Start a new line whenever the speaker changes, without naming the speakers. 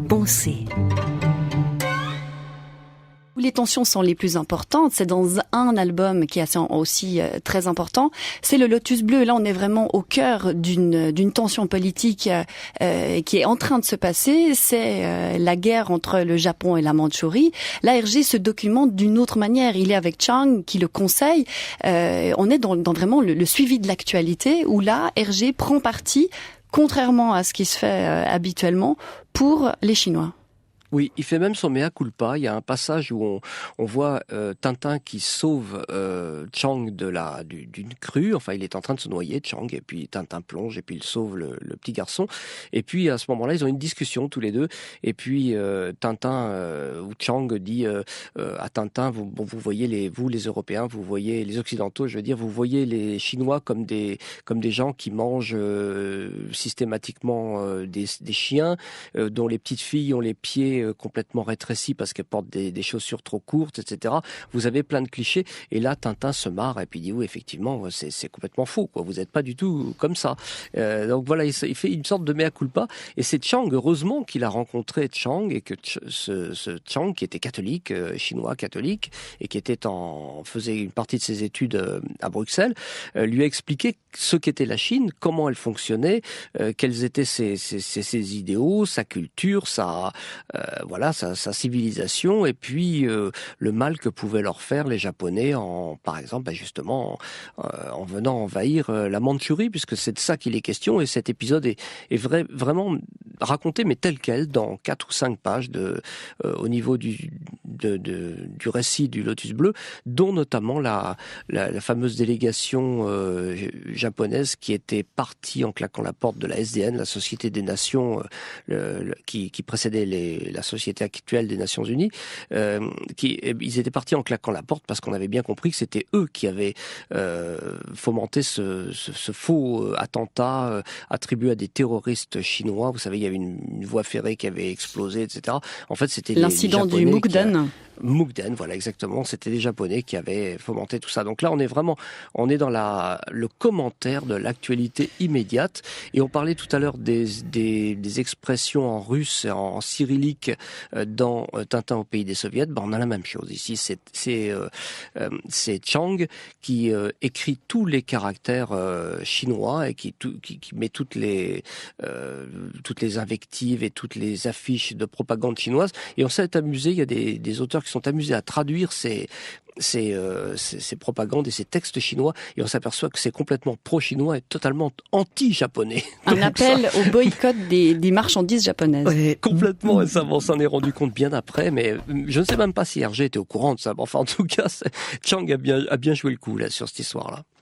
Pensée.
Où les tensions sont les plus importantes, c'est dans un album qui est aussi très important, c'est le Lotus Bleu. Là, on est vraiment au cœur d'une tension politique qui est en train de se passer. C'est la guerre entre le Japon et la Mandchourie. Là, Hergé se documente d'une autre manière. Il est avec Chang qui le conseille. On est dans vraiment le suivi de l'actualité où là, Hergé prend parti, contrairement à ce qui se fait habituellement, pour les Chinois.
Oui, il fait même son mea culpa. Il y a un passage où on voit Tintin qui sauve Chang d'une crue. Enfin, il est en train de se noyer, Chang, et puis Tintin plonge et puis il sauve le petit garçon. Et puis à ce moment-là, ils ont une discussion tous les deux. Et puis Tintin ou Chang dit à Tintin, vous voyez vous les Européens, vous voyez les Occidentaux, je veux dire, vous voyez les Chinois comme des gens qui mangent systématiquement des chiens, dont les petites filles ont les pieds complètement rétrécis parce qu'elle porte des chaussures trop courtes, etc. Vous avez plein de clichés. Et là, Tintin se marre et puis dit oui, effectivement, c'est complètement faux, quoi. Vous n'êtes pas du tout comme ça. Donc voilà, il fait une sorte de mea culpa. Et c'est Chang, heureusement qu'il a rencontré Chang et que ce Chang, qui était catholique, chinois catholique, et qui faisait une partie de ses études à Bruxelles, lui a expliqué ce qu'était la Chine, comment elle fonctionnait, quels étaient ses idéaux, sa culture, sa civilisation, et puis le mal que pouvaient leur faire les Japonais par exemple, justement, en venant envahir la Mandchourie, puisque c'est de ça qu'il est question. Et cet épisode est vraiment raconté, mais tel quel, dans 4 ou 5 pages au niveau du récit du Lotus Bleu, dont notamment la fameuse délégation japonaise qui était partie en claquant la porte de la SDN, la Société des Nations, qui précédait la société actuelle des Nations Unies. Ils étaient partis en claquant la porte parce qu'on avait bien compris que c'était eux qui avaient fomenté ce faux attentat attribué à des terroristes chinois. Vous savez, il y avait une voie ferrée qui avait explosé, etc. En fait, c'était
l'incident du Mukden.
Mukden, voilà, exactement. C'était les Japonais qui avaient fomenté tout ça. Donc là, on est dans le commentaire de l'actualité immédiate. Et on parlait tout à l'heure des expressions en russe et en cyrillique dans Tintin au pays des soviets. On a la même chose ici. C'est Chang qui écrit tous les caractères chinois et qui met toutes les invectives et toutes les affiches de propagande chinoise. Et on s'est amusé. Il y a des auteurs qui sont amusés à traduire ces propagandes et ces textes chinois, et on s'aperçoit que c'est complètement pro-chinois et totalement anti-japonais.
Un appel au boycott des marchandises japonaises.
Ouais, complètement, et ça, on s'en est rendu compte bien après, mais je ne sais même pas si Hergé était au courant de ça. Enfin, en tout cas, Chang a bien joué le coup là, sur cette histoire-là.